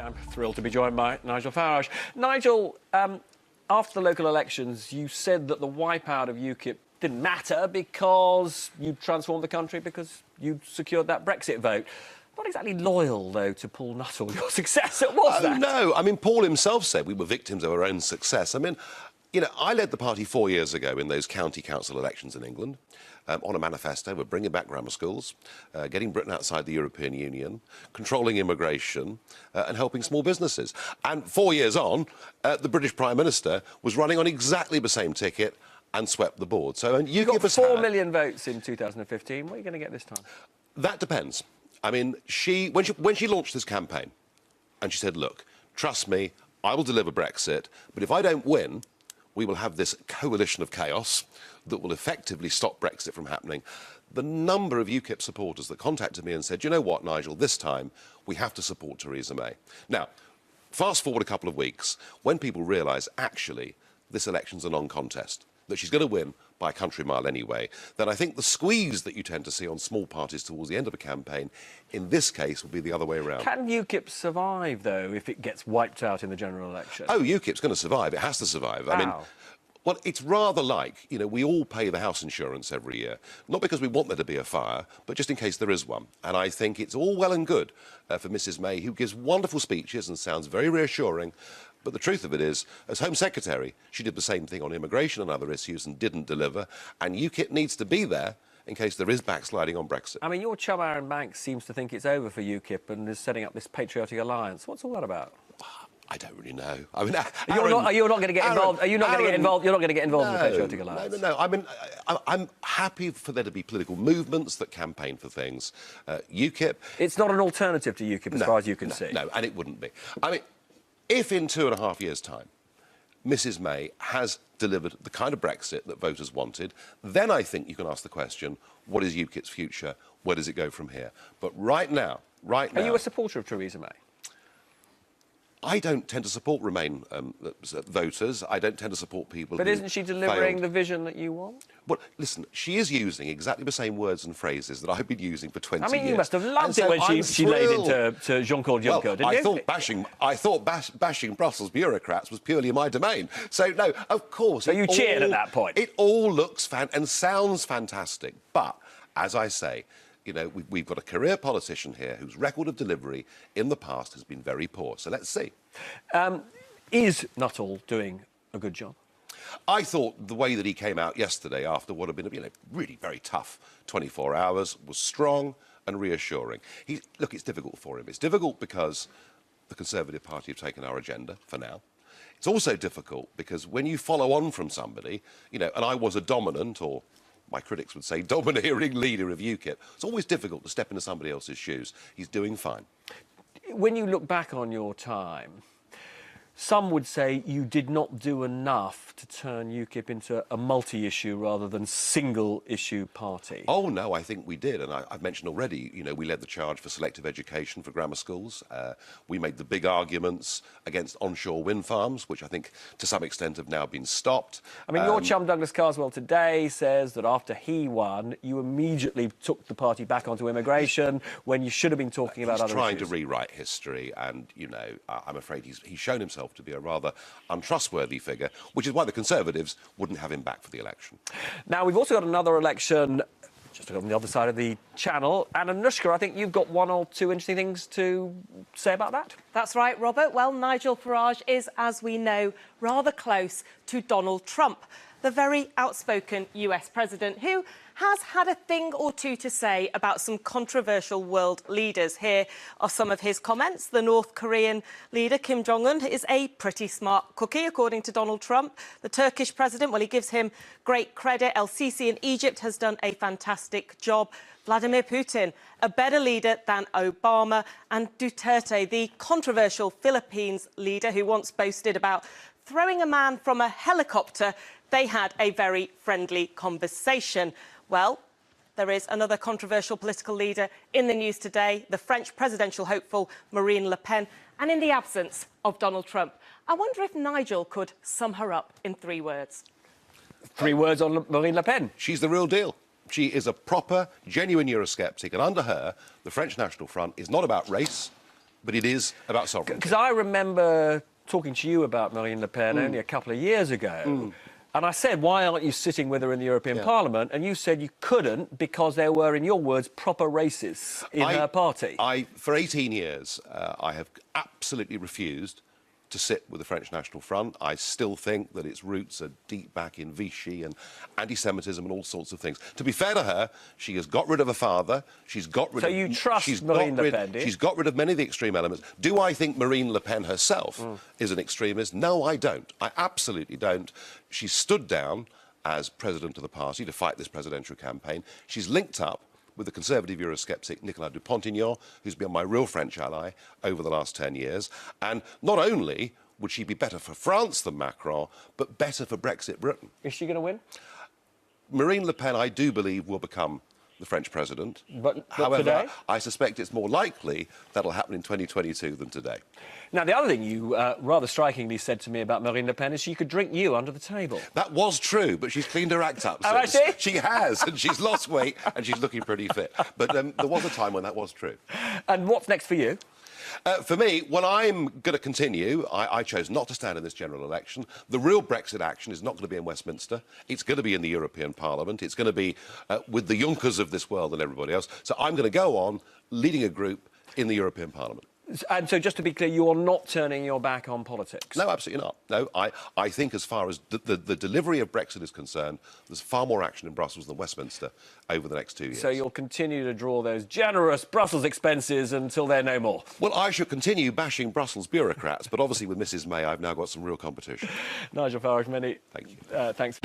I'm thrilled to be joined by Nigel Farage. Nigel, after the local elections, you said that the wipeout of UKIP didn't matter because you transformed the country, because you secured that Brexit vote. Not exactly loyal, though, to Paul Nuttall, your successor, was that? No, I mean, Paul himself said we were victims of our own success. I mean, you know, I led the party 4 years ago in those county council elections in England on a manifesto. We're bringing back grammar schools, getting Britain outside the European Union, controlling immigration and helping small businesses. And 4 years on, the British Prime Minister was running on exactly the same ticket and swept the board. So, and you got 4 million votes in 2015. What are you going to get this time? That depends. I mean, when she launched this campaign, and she said, look, trust me, I will deliver Brexit, but if I don't win, we will have this coalition of chaos that will effectively stop Brexit from happening. The number of UKIP supporters that contacted me and said, you know what, Nigel, this time we have to support Theresa May. Now, fast forward a couple of weeks, when people realise, actually, this election's a non-contest, that she's going to win by a country mile anyway, then I think the squeeze that you tend to see on small parties towards the end of a campaign, in this case, will be the other way around. Can UKIP survive, though, if it gets wiped out in the general election? Oh, UKIP's going to survive. It has to survive. I mean, well, it's rather like, you know, we all pay the house insurance every year, not because we want there to be a fire, but just in case there is one. And I think it's all well and good for Mrs May, who gives wonderful speeches and sounds very reassuring. But the truth of it is, as Home Secretary, she did the same thing on immigration and other issues and didn't deliver. And UKIP needs to be there in case there is backsliding on Brexit. I mean, your chum Aaron Banks seems to think it's over for UKIP and is setting up this patriotic alliance. What's all that about? I don't really know. I mean, you're not going to get involved. Are you not going to get involved? You're not going to get involved in the patriotic alliance. No. I mean, I'm happy for there to be political movements that campaign for things. UKIP. It's not an alternative to UKIP, as far as you can see. No, and it wouldn't be. I mean, if in 2.5 years' time, Mrs May has delivered the kind of Brexit that voters wanted, then I think you can ask the question: what is UKIP's future? Where does it go from here? But right now. Are you a supporter of Theresa May? I don't tend to support Remain voters. I don't tend to support people. But isn't she delivering the vision that you want? Well, listen, she is using exactly the same words and phrases that I've been using for 20 years. I mean, you must have loved it when she laid into Jean-Claude Juncker, didn't you? I thought bashing Brussels bureaucrats was purely my domain. So, no, of course. So you cheered at that point? It all looks and sounds fantastic. But, as I say, you know, we've got a career politician here whose record of delivery in the past has been very poor. So let's see. Is Nuttall doing a good job? I thought the way that he came out yesterday after what had been, you know, really very tough 24 hours was strong and reassuring. Look, it's difficult for him. It's difficult because the Conservative Party have taken our agenda for now. It's also difficult because when you follow on from somebody, you know, and I was a dominant, or my critics would say domineering leader of UKIP, it's always difficult to step into somebody else's shoes. He's doing fine. When you look back on your time, some would say you did not do enough to turn UKIP into a multi-issue rather than single-issue party. Oh, no, I think we did. And I've mentioned already, you know, we led the charge for selective education for grammar schools. We made the big arguments against onshore wind farms, which I think to some extent have now been stopped. I mean, your chum Douglas Carswell today says that after he won, you immediately took the party back onto immigration when you should have been talking about other issues. He's trying to rewrite history, and, you know, I'm afraid he's shown himself to be a rather untrustworthy figure, which is why the Conservatives wouldn't have him back for the election. Now, we've also got another election just on the other side of the channel. And Anushka, I think you've got one or two interesting things to say about that. That's right, Robert. Well, Nigel Farage is, as we know, rather close to Donald Trump, the very outspoken US president who has had a thing or two to say about some controversial world leaders. Here are some of his comments. The North Korean leader, Kim Jong-un, is a pretty smart cookie, according to Donald Trump. The Turkish president, well, he gives him great credit. El-Sisi in Egypt has done a fantastic job. Vladimir Putin, a better leader than Obama. And Duterte, the controversial Philippines leader who once boasted about throwing a man from a helicopter. They had a very friendly conversation. Well, there is another controversial political leader in the news today, the French presidential hopeful Marine Le Pen. And in the absence of Donald Trump, I wonder if Nigel could sum her up in 3 words. 3 words on Marine Le Pen. She's the real deal. She is a proper, genuine Eurosceptic, and under her, the French National Front is not about race, but it is about sovereignty. Because I remember talking to you about Marine Le Pen only a couple of years ago. And I said, why aren't you sitting with her in the European Parliament? And you said you couldn't because there were, in your words, proper races in her party. For 18 years, I have absolutely refused to sit with the French National Front. I still think that its roots are deep back in Vichy and anti-Semitism and all sorts of things. To be fair to her, she has got rid of her father. She's got rid of... So you trust Marine Le Pen, do you? She's got rid of many of the extreme elements. Do I think Marine Le Pen herself is an extremist? No, I don't. I absolutely don't. She stood down as president of the party to fight this presidential campaign. She's linked up with the conservative Eurosceptic Nicolas Dupont-Aignan, who's been my real French ally over the last 10 years. And not only would she be better for France than Macron, but better for Brexit Britain. Is she going to win? Marine Le Pen, I do believe, will become the French president. But however, today? I suspect it's more likely that'll happen in 2022 than today. Now, the other thing you rather strikingly said to me about Marine Le Pen is she could drink you under the table. That was true, but she's cleaned her act up Oh, since. has She has, and she's lost weight, and she's looking pretty fit. But there was a time when that was true. And what's next for you? For me, well, I'm going to continue. I chose not to stand in this general election. The real Brexit action is not going to be in Westminster. It's going to be in the European Parliament. It's going to be with the Junckers of this world and everybody else. So I'm going to go on leading a group in the European Parliament. And so, just to be clear, you're not turning your back on politics? No, absolutely not. No, I think as far as the delivery of Brexit is concerned, there's far more action in Brussels than Westminster over the next 2 years. So you'll continue to draw those generous Brussels expenses until they're no more? Well, I shall continue bashing Brussels bureaucrats, but obviously with Mrs May, I've now got some real competition. Nigel Farage, many Thank you. thanks.